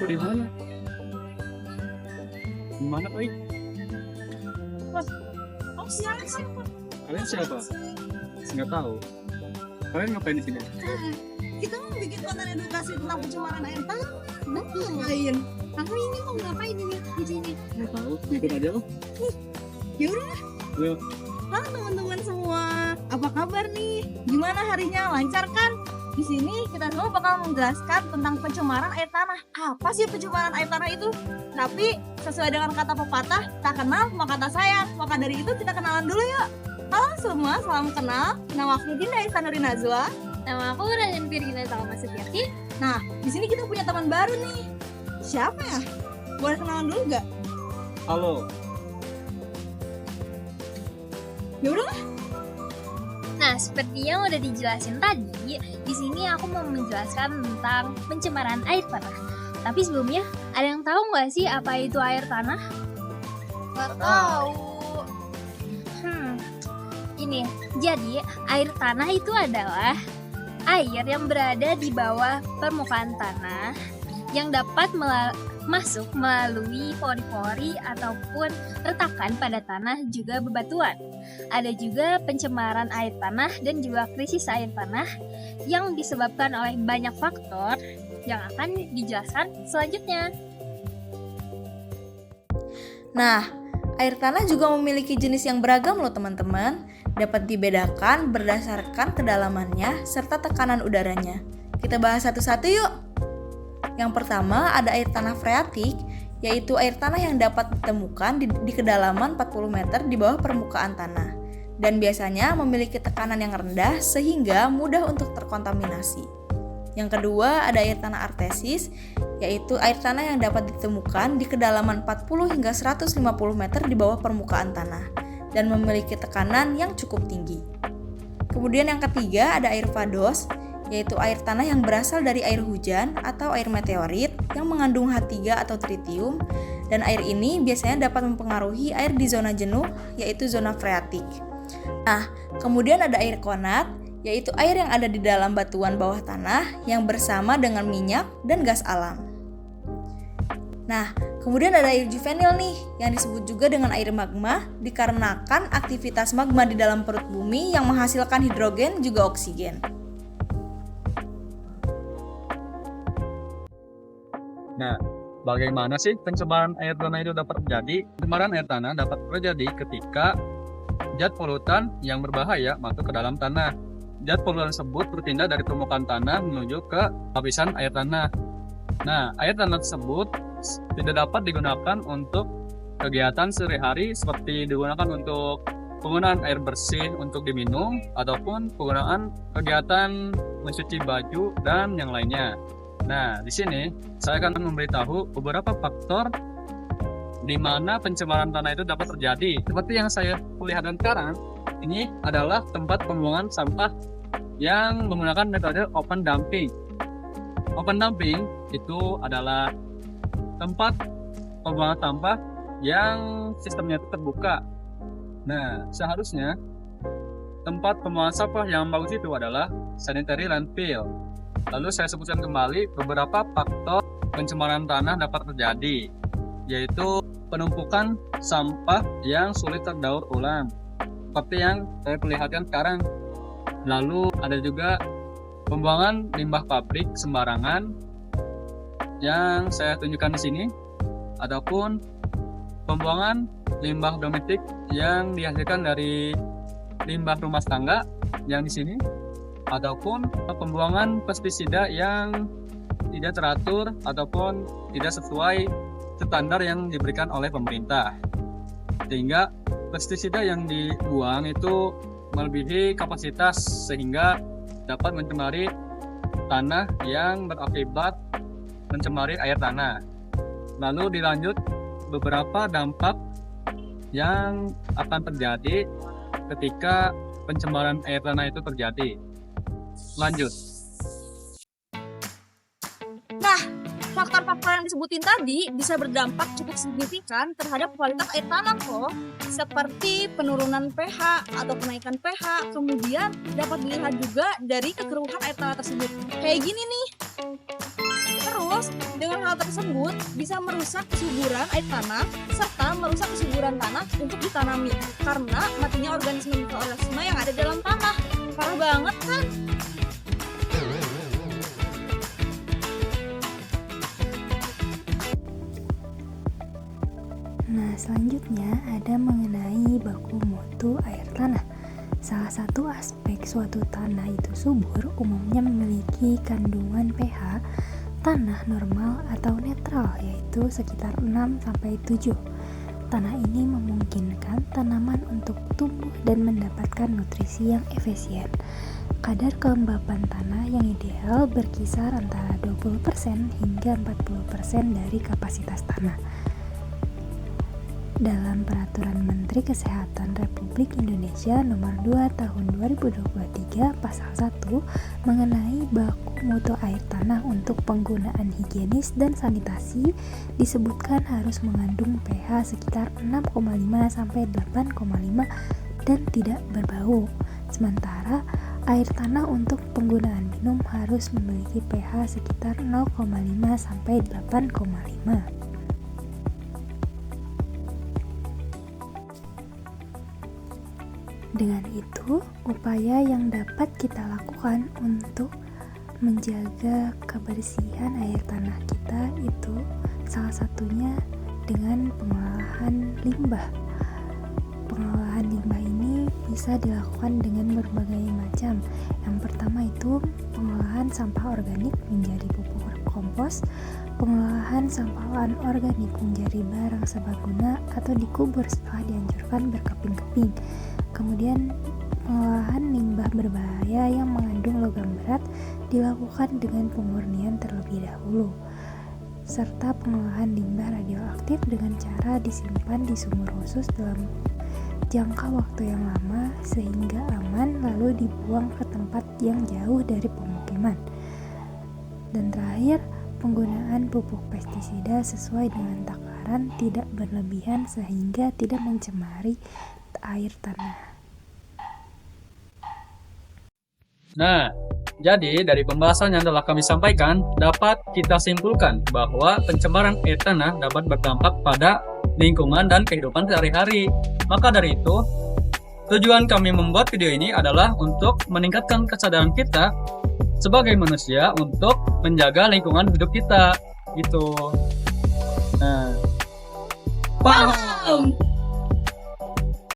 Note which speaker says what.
Speaker 1: Aku di mana? Di mana, Pak?
Speaker 2: Oh, siapa?
Speaker 1: Kalian siapa? Nggak tahu. Kalian ngapain di sini?
Speaker 2: Kita mau bikin konten edukasi tentang pencemaran air tanah. Ngapain? Kamu ini mau ngapain ini di sini?
Speaker 1: Nggak tahu. Ikut aja loh.
Speaker 2: Ya udah.
Speaker 1: Ayo.
Speaker 2: Halo teman-teman semua, apa kabar nih? Gimana harinya? Lancar kan? Di sini kita semua bakal menjelaskan tentang pencemaran air tanah. Apa sih pencemaran air tanah itu? Tapi sesuai dengan kata pepatah, tak kenal maka tak sayang. Maka dari itu kita kenalan dulu yuk. Halo semua, salam kenal. Nama aku Dinda Isanuri Najwa.
Speaker 3: Nama aku Raden Virgina Salma Setiati.
Speaker 2: Nah, di sini kita punya teman baru nih. Siapa ya? Boleh kenalan dulu nggak?
Speaker 1: Halo.
Speaker 2: Ya udah.
Speaker 3: Nah, seperti yang udah dijelasin tadi, di sini aku mau menjelaskan tentang pencemaran air tanah. Tapi sebelumnya, ada yang tahu nggak sih apa itu air tanah?
Speaker 2: Nggak tahu.
Speaker 3: Ini, jadi air tanah itu adalah air yang berada di bawah permukaan tanah yang dapat masuk melalui pori-pori ataupun retakan pada tanah juga bebatuan. Ada juga pencemaran air tanah dan juga krisis air tanah yang disebabkan oleh banyak faktor yang akan dijelaskan selanjutnya.
Speaker 4: Nah, air tanah juga memiliki jenis yang beragam loh teman-teman. Dapat dibedakan berdasarkan kedalamannya serta tekanan udaranya. Kita bahas satu-satu yuk. Yang pertama ada air tanah freatik, yaitu air tanah yang dapat ditemukan di kedalaman 40 meter di bawah permukaan tanah. Dan biasanya memiliki tekanan yang rendah sehingga mudah untuk terkontaminasi. Yang kedua ada air tanah artesis, yaitu air tanah yang dapat ditemukan di kedalaman 40 hingga 150 meter di bawah permukaan tanah dan memiliki tekanan yang cukup tinggi. Kemudian yang ketiga ada air vados, yaitu air tanah yang berasal dari air hujan atau air meteorit yang mengandung H3 atau tritium, dan air ini biasanya dapat mempengaruhi air di zona jenuh, yaitu zona freatik. Nah, kemudian ada air konat, yaitu air yang ada di dalam batuan bawah tanah yang bersama dengan minyak dan gas alam. Nah, kemudian ada air juvenil nih, yang disebut juga dengan air magma dikarenakan aktivitas magma di dalam perut bumi yang menghasilkan hidrogen juga oksigen.
Speaker 1: Nah, bagaimana sih pencemaran air tanah itu dapat terjadi? Pencemaran air tanah dapat terjadi ketika zat polutan yang berbahaya masuk ke dalam tanah. Zat polutan tersebut berpindah dari permukaan tanah menuju ke lapisan air tanah. Nah, air tanah tersebut tidak dapat digunakan untuk kegiatan sehari-hari seperti digunakan untuk penggunaan air bersih untuk diminum ataupun penggunaan kegiatan mencuci baju dan yang lainnya. Nah, di sini saya akan memberitahu beberapa faktor di mana pencemaran tanah itu dapat terjadi. Seperti yang saya perlihatkan sekarang, ini adalah tempat pembuangan sampah yang menggunakan metode open dumping. Open dumping itu adalah tempat pembuangan sampah yang sistemnya itu terbuka. Nah, seharusnya tempat pembuangan sampah yang bagus itu adalah sanitary landfill. Lalu saya sebutkan kembali beberapa faktor pencemaran tanah dapat terjadi, yaitu penumpukan sampah yang sulit terdaur ulang, seperti yang saya perlihatkan sekarang. Lalu ada juga pembuangan limbah pabrik sembarangan yang saya tunjukkan di sini, ataupun pembuangan limbah domestik yang dihasilkan dari limbah rumah tangga yang di sini, ataupun pembuangan pestisida yang tidak teratur ataupun tidak sesuai standar yang diberikan oleh pemerintah, sehingga pestisida yang dibuang itu melebihi kapasitas sehingga dapat mencemari tanah yang berakibat mencemari air tanah. Lalu dilanjut beberapa dampak yang akan terjadi ketika pencemaran air tanah itu terjadi. Lanjut.
Speaker 2: Nah, faktor-faktor yang disebutin tadi bisa berdampak cukup signifikan terhadap kualitas air tanah kok, seperti penurunan pH atau kenaikan pH, kemudian dapat dilihat juga dari kekeruhan air tanah tersebut. Kayak gini nih. Terus, dengan hal tersebut bisa merusak kesuburan air tanah serta merusak kesuburan tanah untuk ditanami karena matinya organisme-organisme yang ada dalam tanah. Parah banget kan?
Speaker 5: Nah, selanjutnya ada mengenai baku mutu air tanah. Salah satu aspek suatu tanah itu subur umumnya memiliki kandungan pH tanah normal atau netral, yaitu sekitar 6-7. Tanah ini memungkinkan tanaman untuk tumbuh dan mendapatkan nutrisi yang efisien. Kadar kelembapan tanah yang ideal berkisar antara 20% hingga 40% dari kapasitas tanah. Dalam Peraturan Menteri Kesehatan Republik Indonesia Nomor 2 Tahun 2023 Pasal 1 mengenai baku mutu air tanah untuk penggunaan higienis dan sanitasi disebutkan harus mengandung pH sekitar 6,5-8,5 dan tidak berbau. Sementara air tanah untuk penggunaan minum harus memiliki pH sekitar 0,5-8,5. Dengan itu, upaya yang dapat kita lakukan untuk menjaga kebersihan air tanah kita itu salah satunya dengan pengolahan limbah. Pengolahan limbah ini bisa dilakukan dengan berbagai macam. Yang pertama itu pengolahan sampah organik menjadi pupuk kompos, pengolahan sampah anorganik menjadi barang serbaguna atau dikubur setelah dihancurkan berkeping-keping. Kemudian pengolahan limbah berbahaya yang mengandung logam berat dilakukan dengan pemurnian terlebih dahulu, serta pengolahan limbah radioaktif dengan cara disimpan di sumur khusus dalam jangka waktu yang lama sehingga aman, lalu dibuang ke tempat yang jauh dari pemukiman. Dan terakhir, penggunaan pupuk pestisida sesuai dengan takaran, tidak berlebihan sehingga tidak mencemari air tanah.
Speaker 1: Nah, jadi dari pembahasan yang telah kami sampaikan, dapat kita simpulkan bahwa pencemaran air tanah dapat berdampak pada lingkungan dan kehidupan sehari-hari. Maka dari itu, tujuan kami membuat video ini adalah untuk meningkatkan kesadaran kita sebagai manusia untuk menjaga lingkungan hidup kita. Gitu. Nah,
Speaker 2: Paham!